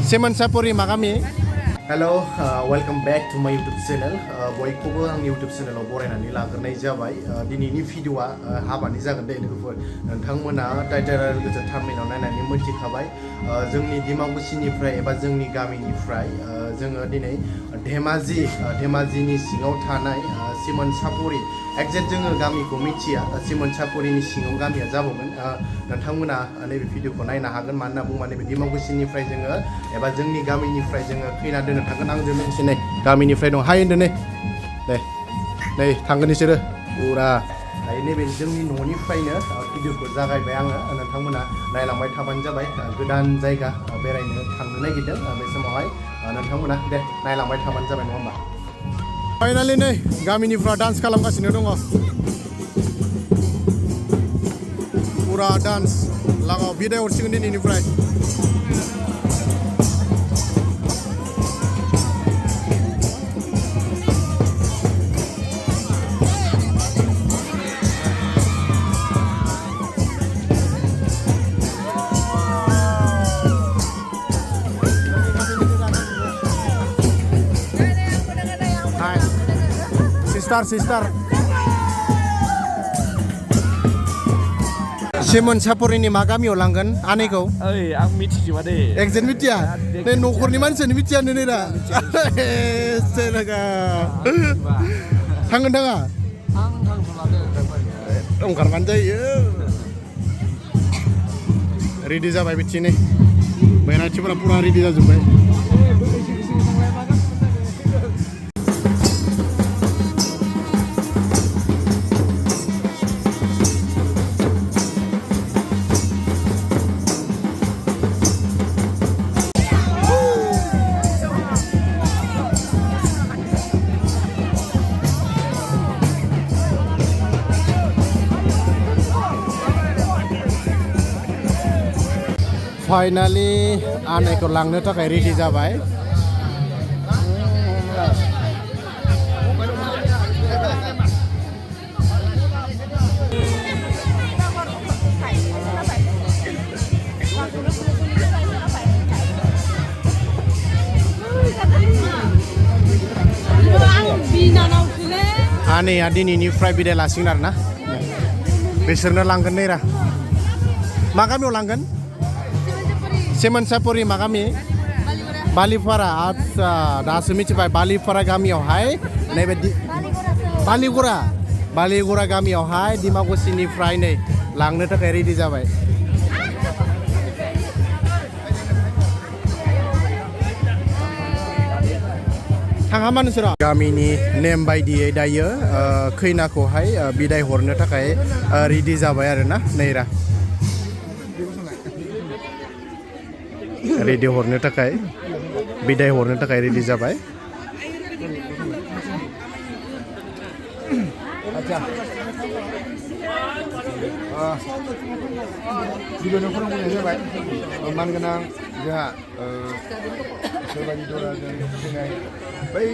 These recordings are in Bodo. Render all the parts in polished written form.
Simen sapori makami. Hello, welcome back to my YouTube channel. Bयखौबो आंनि YouTube channel आव बरायनानै लाग्रोनाय जाबाय. दिनैनि भिडिअआ हाबानि जागोन दे लोगोफोर. नोंथांमोना टाइटेल आरो लोगोसे थाम्बनेलाव नायनानै मोनथिखाबाय. जोंनि दिमाकुसिनिफ्राय एबा जोंनि गामिनिफ्राय जोङो दिनै धेमाजिनि सिङाव थानाय सिमोन सापरि एक्जेक्ट जोङो गामिखौ मिथिया सिमोन सापरिनि सिङाव गामिया जाबावगोन. नोंथांमोना नैबे भिडिअखौ नायनो हागोन मानो होनना बुङोबा नैबे दिमाकुसिनिफ्राय जोङो एबा जोंनि गामिनिफ्राय जोङो खैना दोननो थांगोन आंजों लोगोसे नै गामिनिफ्राय दं हाय होनदो नै थांगोन बिसोरो फुरा दायो नैबे जोंनि न'निफ्रायनो भिडिअखौ जागायबाय आङो. नोंथांमोना नायलांबाय थाबानो जाबाय. गोदान जायगा बेरायनो थांनो नागिरदों बे समावहाय नोंथांमोना दे नायलांबाय थाबानो जाबाय नङा होमबा. फाइनालि नै गामिनिफ्रा डान्स खालामगासिनो दङ. फुरा डान्स लागाव बिदाय हरसिगोन दिनैनिफ्राय. Sister Simen saporiनि मा गामियाव लांगोन आनैखौ? ओइ आं मिथिजोबा दे. एक्जेक्ट मिथिया? नै न'खरनि मानसियानो मिथियानो नै दा. थांगोन थाङा? आं थांथ'ला ओंखारबानो जायो. रेडि जाबाय बिथिंनि बैराथिफोरा पुरा रेडि जाजोब्बाय. फाइनालि आनैखौ लांनो थाखाय रेडि जाबाय. आनैया दिनैनिफ्राय बिदाय लासिगोन आरो ना. बिसोरनो लांगोन नैरा. मा गामियाव लांगोन? Simen sapori मा गामि? बालिपारा. आच्छा दासो मिथिबाय. बालिपारा गामियावहाय नैबे बालिगुरा गामियावहाय दिमाकुसिनिफ्राय नै लांनो थाखाय रेडि जाबाय. थाङामा नोंसोरो? गामिनि नेम बायदियै दायो खैनाखौहाय बिदाय हरनो थाखाय रेडि जाबाय आरोना नैरा. रेडि हरनो थाखाय बिदाय हरनो थाखाय रेडि जाबाय. गिबियावनो फोरोंबोनाय जाबाय मानगोनां जोंहा सोरबानि दराजों फैनाय बै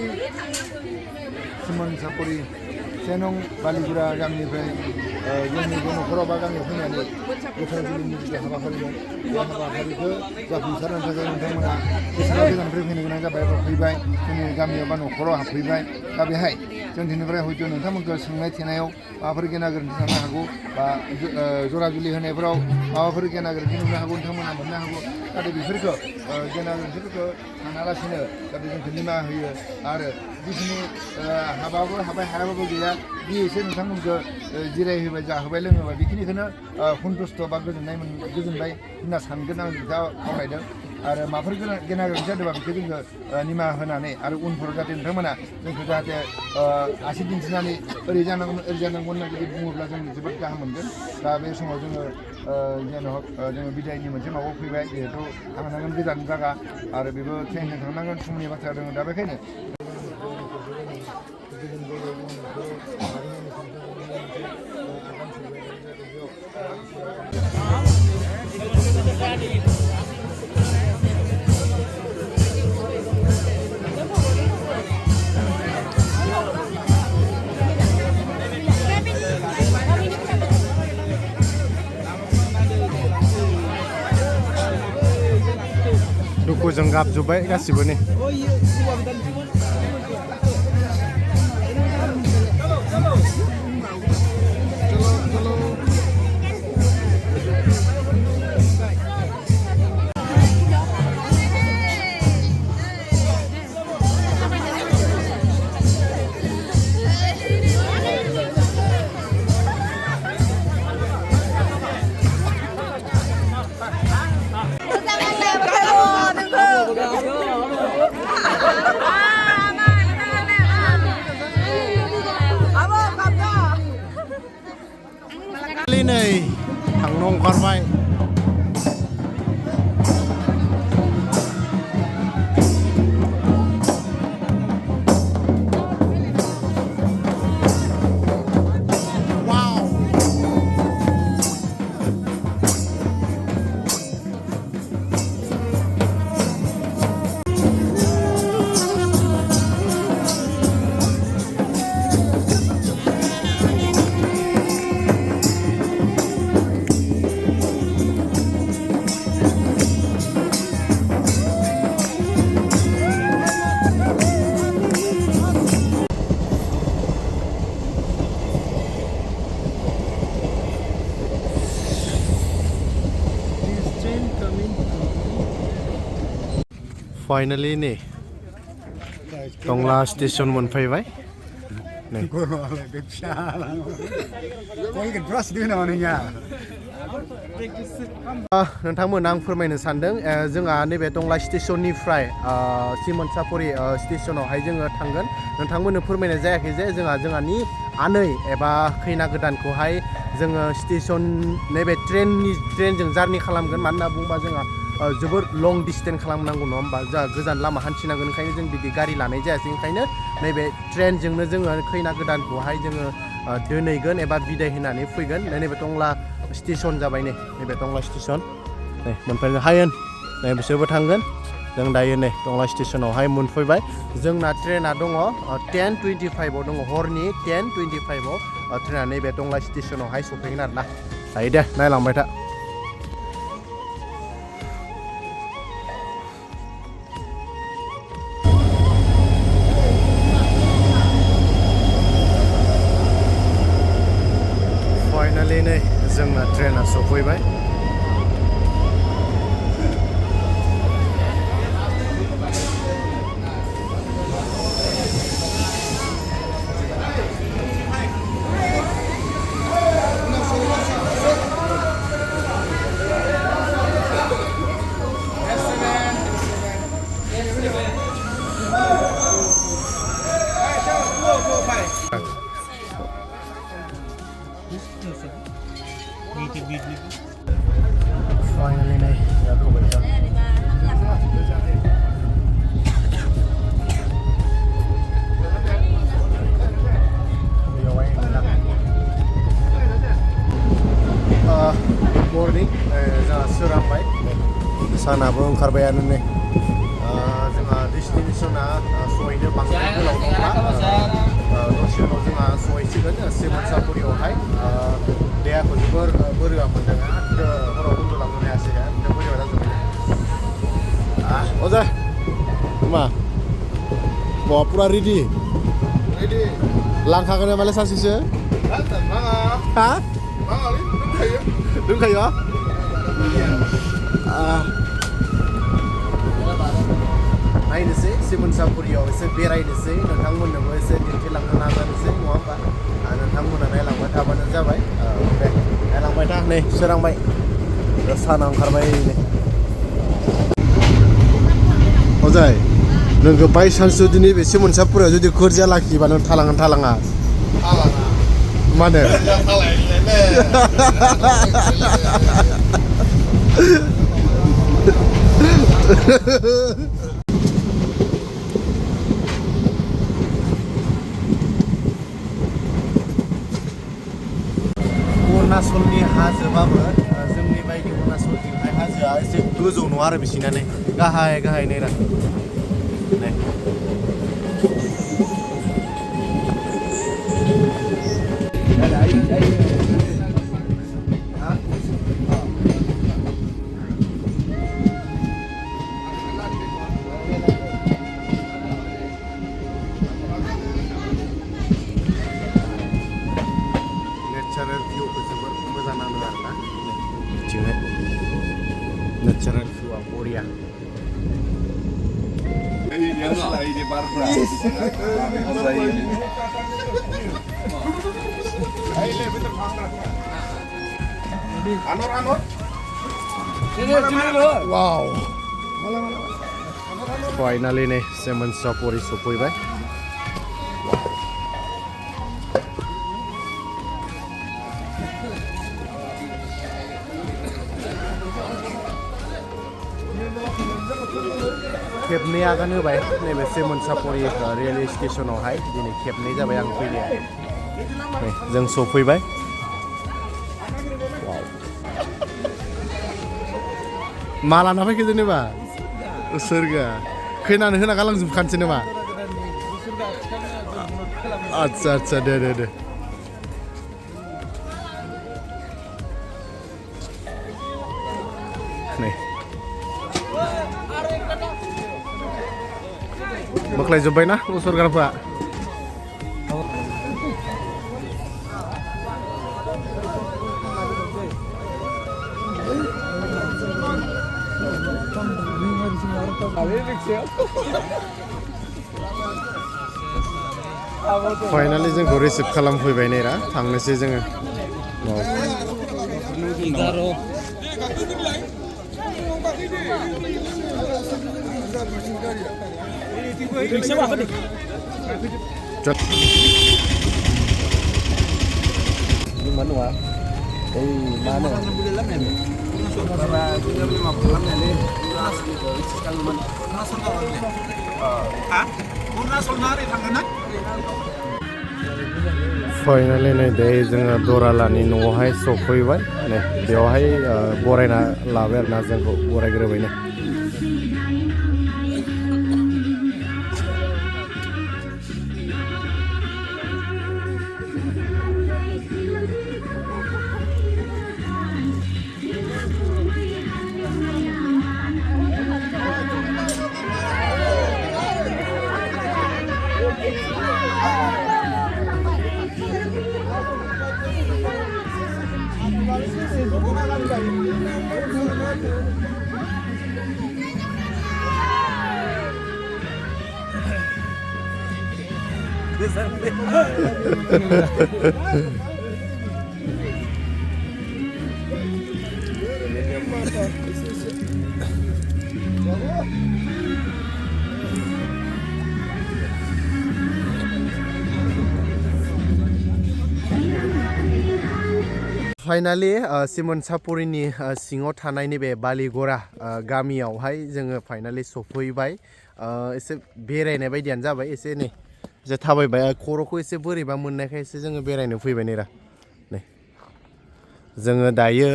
सिमोन सापरि सेनं बालिगुरा गामिनिफ्राय जोंनि बे न'खराव बा गामियाव फैनानै गोथार जुलिनि जिथु हाबाफारिमोन बे हाबाफारिखौ जाफुंसारनो थाखाय नोंथांमोना बेसेबां गोजाननिफ्राय फैनो गोनां जाबाय एबा फैबाय जोंनि गामियाव बा न'खराव हाबफैबाय. दा बेहाय जों दिनैनिफ्राय हयथ' नोंथांमोनखौ सोंनाय थेनायाव माबाफोर गेना गोरोन्थि थानो हागौ बा जरा जुलि होनायफोराव माबाफोर गेना गोरोन्थि नुनो हागौ नोंथांमोना मोननो हागौ. नाथाय बेफोरखौ गेना गोरोन्थिफोरखौ सानालासिनो जाहाथे जोंखौ निमाहा होयो आरो जिखिनि हाबाबो हाबाय हायाबाबो गैया बि एसे नोंथांमोनखौ जिरायहोबाय जाहोबाय लोंहोबाय बेखिनिखौनो सन्तुष्ट' बा गोजोनबाय होनना सानगोन आं दा खावलायदों. आरो माबाफोर गेना गोरोन्थि जादोंबा बेखौ जोङो निमाहा होनानै आरो उनफोराव जाहाथे नोंथांमोना जोंखौ जाहाथे आसि दिन्थिनानै ओरै जानांगोन होनना जुदि बुङोब्ला जों जोबोद गाहाम मोनगोन. दा बे समाव जोङो जोङो बिदायनि मोनसे माबायाव फैबाय जिहेथु थांनांगोन गोजान जायगा आरो बेबो ट्रेनजों थांनांगोन समनि बाथ्रा दङ. दा बेखायनो दुखु जों गाबजोब्बाय गासिबो नै नै थांनो ओंखारबाय फाइनली नै टंला स्टेशन मोनफैबाय नै नोंथांमोन आं फोरमायनो सानदों जोंहा नैबे टंला स्टेशननिफ्राय सिमन सापरि स्टेशनावहाय जोङो थांगोन नोंथांमोननो फोरमायनाय जायाखै जे जोंहानि आनै एबा खैना गोदानखौहाय जोङो स्टेशन नैबे ट्रेनजों जार्नि खालामगोन मानो होनना बुङोबा जोंहा जोबोर लं डिस्टेन्स खालामनांगौ नङा होमबा जोंहा गोजान लामा हान्थिनांगोन ओंखायनो जों बिदि गारि लानाय जायासै ओंखायनो नैबे ट्रेनजोंनो जोङो खैना गोदानखौहाय जोङो दोनहैगोन एबा बिदाय होनानै फैगोन नैबे टंला स्टेशन जाबाय नैबे टंला स्टेशन नै मोनफैगोन हायेन नै बिसोरबो थांगोन जों दायो नै टंला स्टेशनावहाय मोनफैबाय जोंना ट्रेना दङ 10:25 दङ हरनि 10:25 ट्रेना नैबे टंला स्टेशनावहाय सफैगोन आरोना दायो दे नायलांबाय था फाइनली नै जोंना ट्रेना सफैबाय फाइनली नै जाथ'बाय दा गुड मर्निं जोंहा सोरांबाय सानाबो ओंखारबायानो नै जोंहा डेस्टिनेसना सहैनो बांद्राय गोलाव नंला दसे उनाव जोंहा सहैसिगोन सिमन सापरियावहाय देहाखौ जोबोर बोरैबा मोनदों हराव उन्दुलांनो हायासै बोरैबा जाजोब्बाय अजय मा बहा पुरा रेडि लांखागोन नामालाय सासेसो हा दोनखायो नायनोसै सिमन सापरियाव एसे बेरायनोसै नोंथांमोननोबो एसे दिन्थिलांनो नाजानोसै नङा होमबा नोंथांमोना नायलांबाय थाबानो जाबाय दे नायलांबाय था नै सोरांबाय साना ओंखारबाय नै अजय नोंखौ बायसान्स जुदि नैबे सिमन सापरियाव जुदि गोरजिया लाखियोबा नों थालाङा मानो अरुणाचलनि हाजोबाबो जोंनि बायदि अरुणाचलथिंहाय हाजोआ एसे गोजौ नङा आरो बिसिना नै गाहाय नै नांदों आरोना बिथिंहाय नेचारेल भिउआ बरिया wow finally nih Simen sapori सफैबाय खेबनै आगान होबाय नैबे Simen sapori रेलवे स्टेशनावहाय दिनै खेबनै जाबाय आं फैनाया जों सफैबाय मा लाना फैखो जेनेबा सोरगा खैनानो होना गालांजोबखानोसै नामा आच्छा आच्छा दे दे दे नै बोख्लायजोब्बायना उसुरगारफ्रा फाइनाली जोंखौ रिसिभ खालामफैबाय नै रा थांनोसै जोङो फाइनाली नै दे जोङो दरालानि न'आवहाय सफैबाय नै बेवहाय बरायना लाबाय आरोना जोंखौ बरायग्रोबायनो फाइनाली Simen saporiनि सिङाव थानाय नैबे बालिगरा गामियावहाय जोङो फाइनाली सफैबाय एसे बेरायनाय बायदियानो जाबाय एसे नै एसे थाबायबाय खर'खौ एसे बोरैबा मोननायखाय एसे जोङो बेरायनो फैबाय नै रा नै जोङो दायो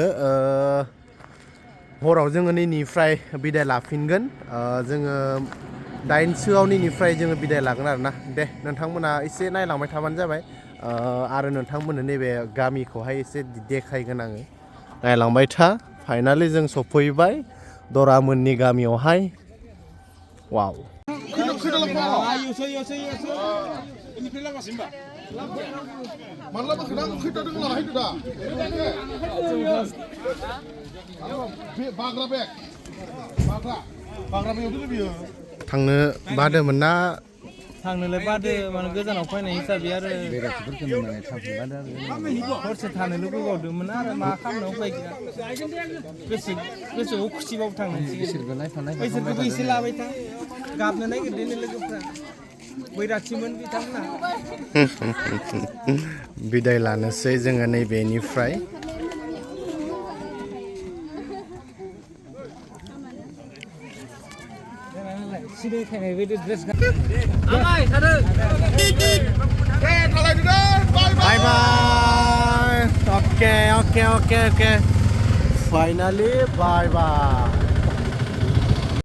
हराव जोङो नैनिफ्राय बिदाय लाफिनगोन जोङो 8सोआव नैनिफ्राय जोङो बिदाय लागोन आरोना दे नोंथांमोना एसे नायलांबाय थाबानो जाबाय आरो नोंथांमोननो नैबे गामिखौहाय एसे देखायगोन आङो नायलांबाय था फाइनाली जों सफैबाय दरामोननि गामियावहाय वाव थांनो बादोंमोन ना थांनोलाय बादो माने गोजानाव फैनाय हिसाबै आरो बेरायथिफोरखौ नुनानै थांफिनबाय आरो हरसे थानो लुबैबावदोंमोन आरो मा खालामनो उपाय गैया गोसोआव खुसिबाबो थांनोसै बैसोरखौबो एसे लाबाय था गाबनो नागिरदों लोगोफ्रा बैराथिमोन बिथांमोना बिदाय लानोसै जोङो नैबेनिफ्राय Bye bye. Okay. Finally, bye bye.